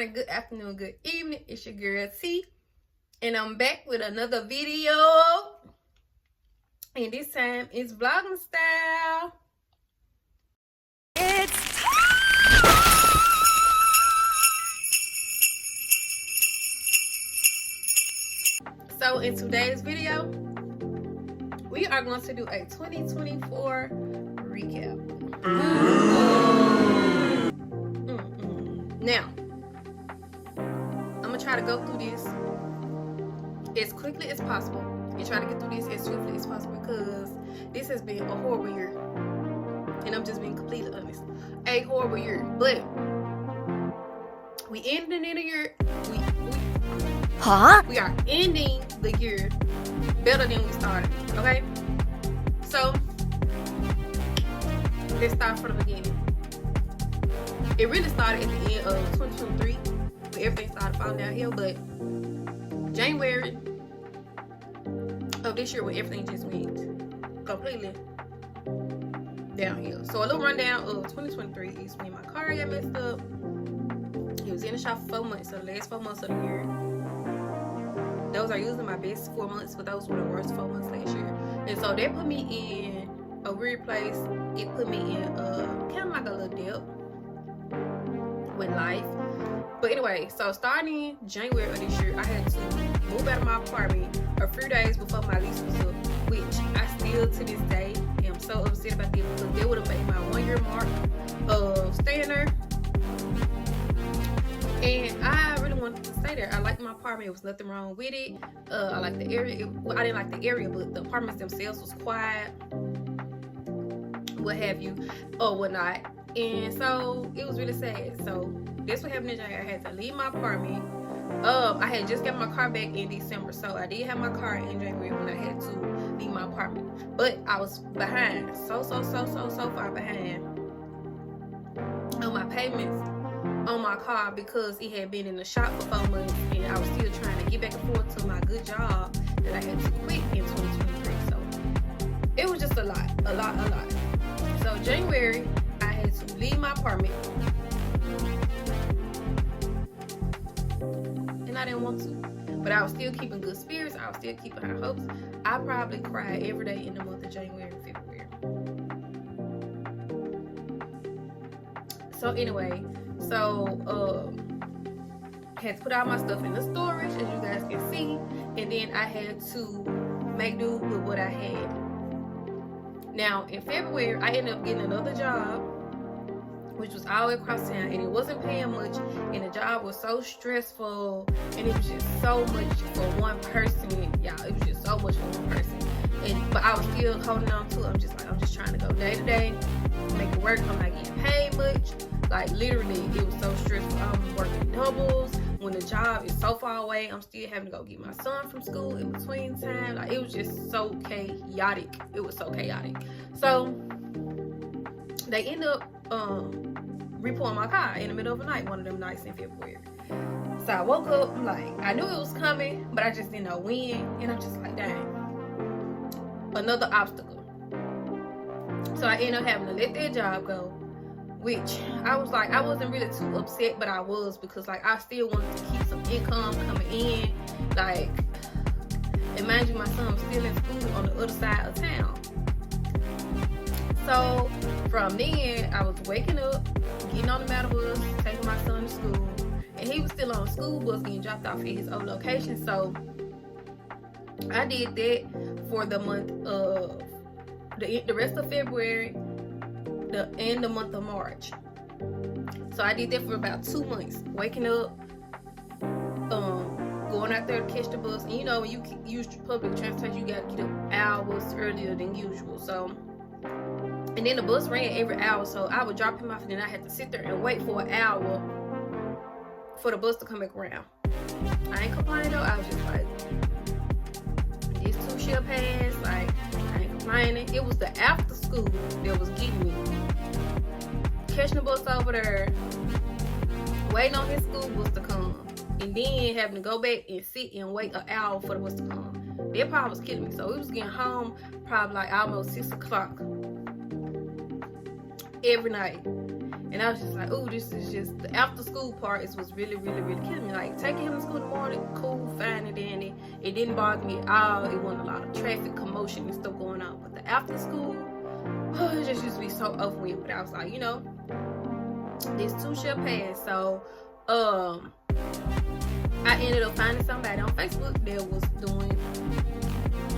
morning, good afternoon, good evening. It's your girl T, and I'm back with another video. And this time it's vlogging style. It's so in today's video, we are going to do a 2024 recap. Now, I'm gonna try to go through this as quickly as possible and try to get through this as swiftly as possible because this has been a horrible year, and I'm just being completely honest, a horrible year. But we ended the year. We are ending the year better than we started. Okay, so let's start from the beginning. It really started at the end of 2023 when everything started falling downhill, but January of this year when everything just went completely downhill. So a little rundown of 2023 is when my car got messed up. It was in the shop for 4 months, so the last 4 months of the year. Those are usually my best 4 months, but those were the worst 4 months last year. And so that put me in a weird place. It put me in kind of like a little dip with life. But anyway, so starting January of this year, I had to move out of my apartment a few days before my lease was up, which I still to this day am so upset about this because they would have made my 1 year mark of staying there. And I really wanted to stay there. I liked my apartment. There was nothing wrong with it. I liked the area. Well, I didn't like the area, but the apartments themselves was quiet, what have you, or whatnot. And so it was really sad. So that's what happened in January. I had to leave my apartment. I had just got my car back in December, so I did have my car in January when I had to leave my apartment. But I was behind, so far behind on my payments on my car because it had been in the shop for 4 months, and I was still trying to get back and forth to my good job that I had to quit in 2023. So it was just a lot. So January, I had to leave my apartment, and I didn't want to, but I was still keeping good spirits. I was still keeping high hopes. I probably cried every day in the month of January and February. So anyway, had to put all my stuff in the storage, as you guys can see, and then I had to make do with what I had. Now in February, I ended up getting another job, which was all across town, and it wasn't paying much, and the job was so stressful, and it was just so much for one person, y'all. It was just so much for one person, but I was still holding on to it. I'm just trying to go day to day, make it work. I'm not getting paid much. Like literally, it was so stressful. I'm working doubles when the job is so far away. I'm still having to go get my son from school in between time. Like it was just so chaotic. It was so chaotic. So they end up repulling my car in the middle of the night, one of them nights in February. So I woke up, like, I knew it was coming, but I just didn't know when. And I'm just like, dang, another obstacle. So I ended up having to let that job go, which I was like, I wasn't really too upset, but I was, because like I still wanted to keep some income coming in. Like, imagine my son was still in school on the other side of town. So from then, I was waking up, getting on the metal bus, taking my son to school, and he was still on the school bus getting dropped off at his old location. So I did that for the month of the rest of February and the month of March. So I did that for about 2 months, waking up, going out there to catch the bus. And you know, when you use public transportation, you gotta get up hours earlier than usual. So, and then the bus ran every hour, so I would drop him off, and then I had to sit there and wait for an hour for the bus to come back around. I ain't complaining though. I was just like, this too shall pass. Like, I ain't complaining. It was the after school that was getting me. Catching the bus over there, waiting on his school bus to come, and then having to go back and sit and wait an hour for the bus to come. That probably was killing me. So we was getting home probably like almost 6 o'clock every night. And I was just like, oh, this is just, the after school part was really, really, really killing me. Like, taking him to school in the morning, cool, fine and dandy. It didn't bother me at all. It wasn't a lot of traffic, commotion and stuff going on. But the after school, it just used to be so overwhelmed. But I was like, you know, this too shall pass. So, I ended up finding somebody on Facebook that was doing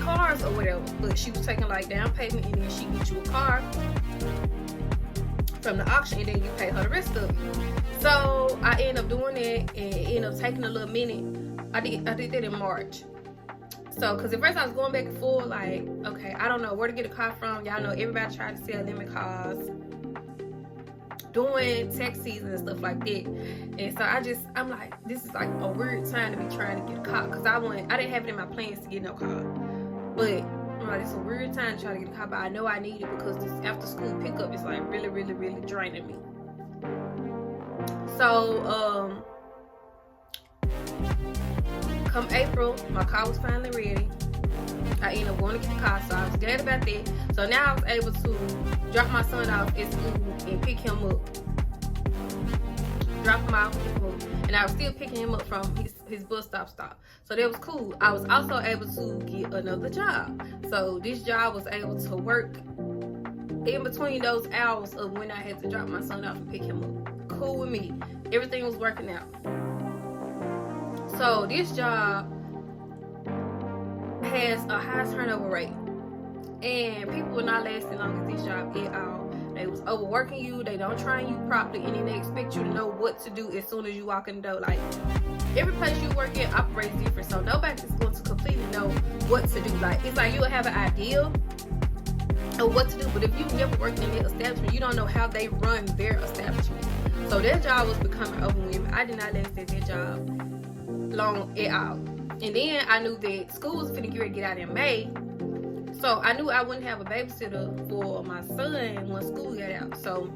cars or whatever. But she was taking like down payment and then she get you a car from the auction and then you pay her the rest of it. So I ended up doing that and it ended up taking a little minute. I did that in March. So, because at first I was going back and forth, like, okay, I don't know where to get a car from. Y'all know everybody tried to sell lemon cars, doing tax season and stuff like that. And so I'm like, this is like a weird time to be trying to get a car, because I didn't have it in my plans to get no car. But I'm like, it's a weird time to try to get a car, but I know I need it because this after school pickup is like really, really, really draining me. So, come April, my car was finally ready. I ended up going to get the car, so I was glad about that. So now I was able to drop my son off at school and pick him up. Drop him off, pick him up. And I was still picking him up from his bus stop. So that was cool. I was also able to get another job. So this job was able to work in between those hours of when I had to drop my son off and pick him up. Cool with me. Everything was working out. So this job has a high turnover rate, and people were not lasting long at this job at all. They was overworking you, they don't train you properly, and then they expect you to know what to do as soon as you walk in the door. Like, every place you work at operates different, so nobody's going to completely know what to do. Like, it's like you'll have an idea of what to do, but if you've never worked in their establishment, you don't know how they run their establishment. So their job was becoming overwhelming. I did not last at their job long at all. And then I knew that school was finna get ready to get out in May, so I knew I wouldn't have a babysitter for my son once school got out. So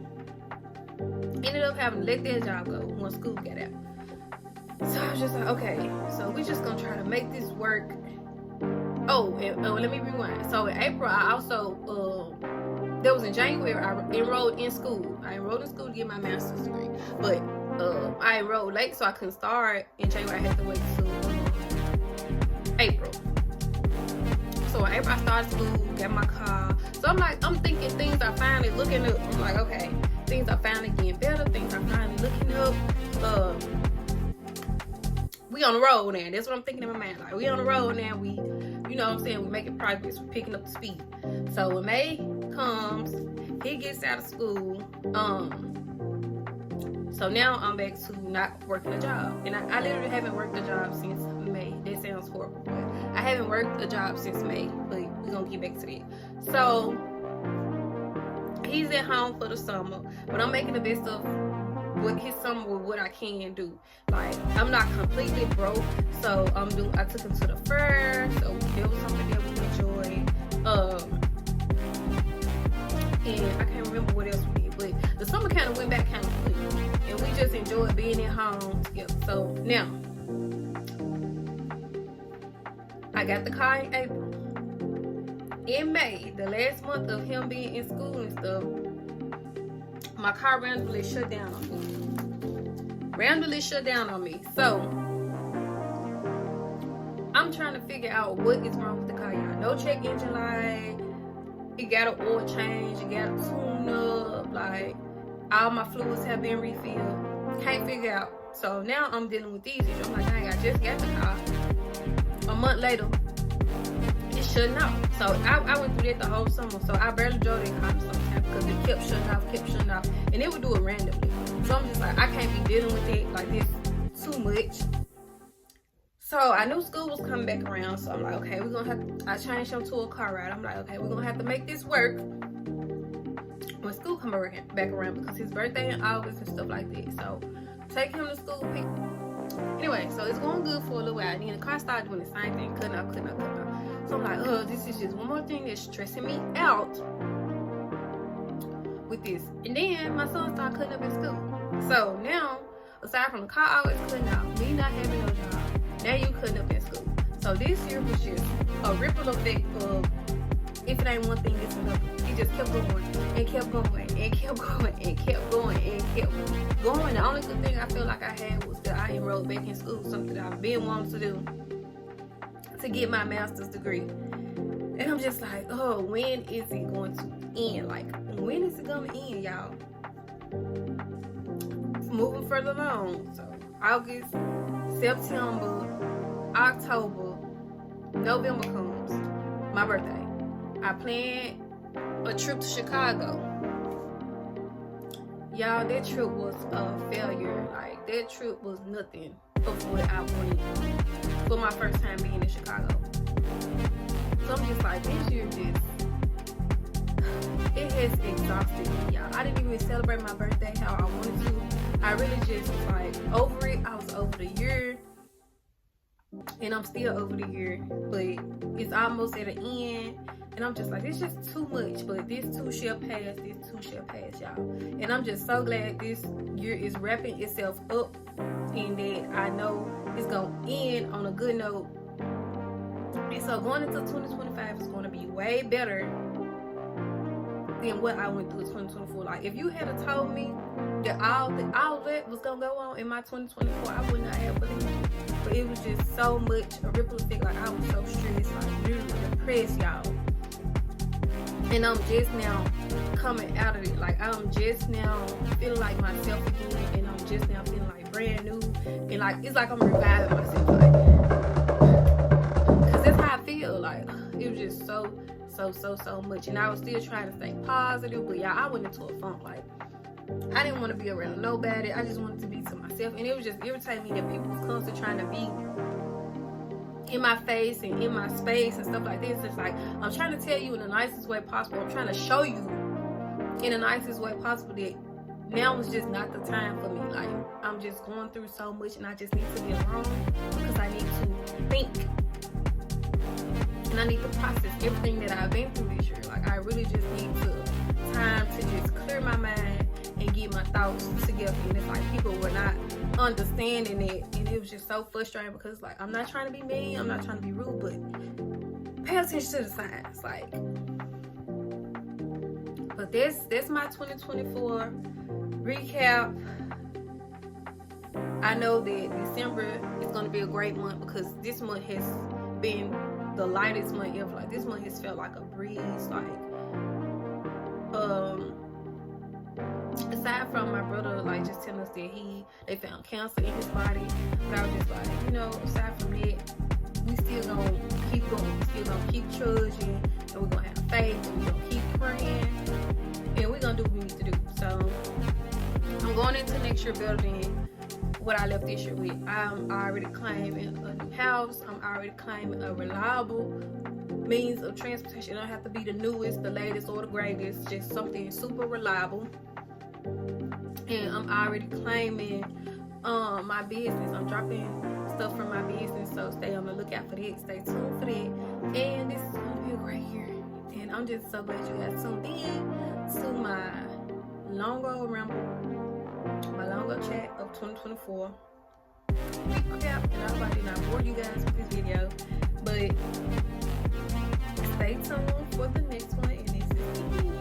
ended up having to let that job go once school got out. So I was just like, okay, so we're just gonna try to make this work. Let me rewind. So in April, I also that was in January, I enrolled in school. I enrolled in school to get my master's degree, but I enrolled late, so I couldn't start in January. I had to wait till April. So in April I started school, got my car. So I'm thinking things are finally looking up. I'm like, okay, things are finally getting better. Things are finally looking up. We on the road now. That's what I'm thinking in my mind. Like, we on the road now. We, you know what I'm saying, we making progress. We're picking up the speed. So when May comes, he gets out of school. So now I'm back to not working a job. And I literally haven't worked a job since May. That sounds horrible, but I haven't worked a job since May. But we're gonna get back to that. So he's at home for the summer, but I'm making the best of what his summer with what I can do. Like, I'm not completely broke, so I took him to the fair, so there was something that we enjoyed. And I can't remember what else we did, but the summer kind of went back kind of quick, and we just enjoyed being at home together. So now I got the car in April. In May, the last month of him being in school and stuff, my car randomly shut down on me. So I'm trying to figure out what is wrong with the car, y'all. No check engine light. It got an oil change. It got a tune up. Like, all my fluids have been refilled. Can't figure out. So now I'm dealing with these issues. I'm like, dang, I just got the car. A month later, it's shutting off. So I went through that the whole summer. So I barely drove that car sometimes because it kept shutting off. And it would do it randomly. So I'm just like, I can't be dealing with it like this too much. So I knew school was coming back around. So I'm like, okay, we're gonna have to, I changed him to a car ride. I'm like, okay, we're gonna have to make this work when school come back around, because his birthday in August and stuff like that. So take him to school, anyway, so it's going good for a little while. And then the car started doing the same thing, cutting out. So I'm like, oh, this is just one more thing that's stressing me out with this. And then my son started cutting up in school. So now, aside from the car always cutting out, me not having no job, now you cutting up in school. So this year was just a ripple effect of, if it ain't one thing, it's another. It just kept going and kept going. and kept going and kept going and kept going. The only good thing I feel like I had was that I enrolled back in school, something that I've been wanting to do, to get my master's degree. And I'm just like, oh, when is it going to end? Like, when is it going to end, y'all? It's moving further along. So, August, September, October, November comes, my birthday. I planned a trip to Chicago. Y'all, that trip was a failure. Like, that trip was nothing of what I wanted for my first time being in Chicago. So I'm just like, this year it has exhausted me, y'all. I didn't even celebrate my birthday how I wanted to. I really just was like over it. I was over the year, and I'm still over the year, but it's almost at an end, and I'm just like, it's just too much. But this too shall pass. This too shall pass, y'all. And I'm just so glad this year is wrapping itself up, and that I know it's gonna end on a good note. And so going into 2025 is going to be way better than what I went through in 2024. Like, if you had told me that all that was going to go on in my 2024, I would not have believed it. But it was just so much a ripple effect. Like, I was so stressed, like, really depressed, y'all. And I'm just now coming out of it. Like, I'm just now feeling like myself again. And I'm just now feeling like brand new. And, like, it's like I'm reviving myself. Like, that's how I feel. Like, it was just so much, and I was still trying to stay positive, but y'all, I went into a funk. Like, I didn't want to be around nobody. I just wanted to be to myself, and it was just irritating me that people was constantly trying to be in my face and in my space and stuff like this. It's like, I'm trying to tell you in the nicest way possible. I'm trying to show you in the nicest way possible that now is just not the time for me. Like, I'm just going through so much, and I just need to be alone because I need to think. And I need to process everything that I've been through this year. Like, I really just need time to just clear my mind and get my thoughts together. And it's like people were not understanding it, and it was just so frustrating because, like, I'm not trying to be mean, I'm not trying to be rude, but pay attention to the signs. Like, but that's my 2024 recap. I know that December is going to be a great month because this month has been the lightest month ever. Like, this month has felt like a breeze. Like, aside from my brother, like, just telling us that they found cancer in his body, but I was just like, you know, aside from that, we still gonna keep going. We still gonna keep trudging, and we're gonna have faith, and we're gonna keep praying, and we're gonna do what we need to do. So I'm going into next year better than what I left this year with. I'm already claiming a new house. I'm already claiming a reliable means of transportation. It don't have to be the newest, the latest, or the greatest. Just something super reliable. And I'm already claiming my business. I'm dropping stuff from my business, so stay on the lookout for that. Stay tuned for that. And this is gonna be a great year. And I'm just so glad you guys tuned in to my longer ramble, my longer chat of 2024 recap. And I hope I did not bore you guys with this video, but stay tuned for the next one. And this is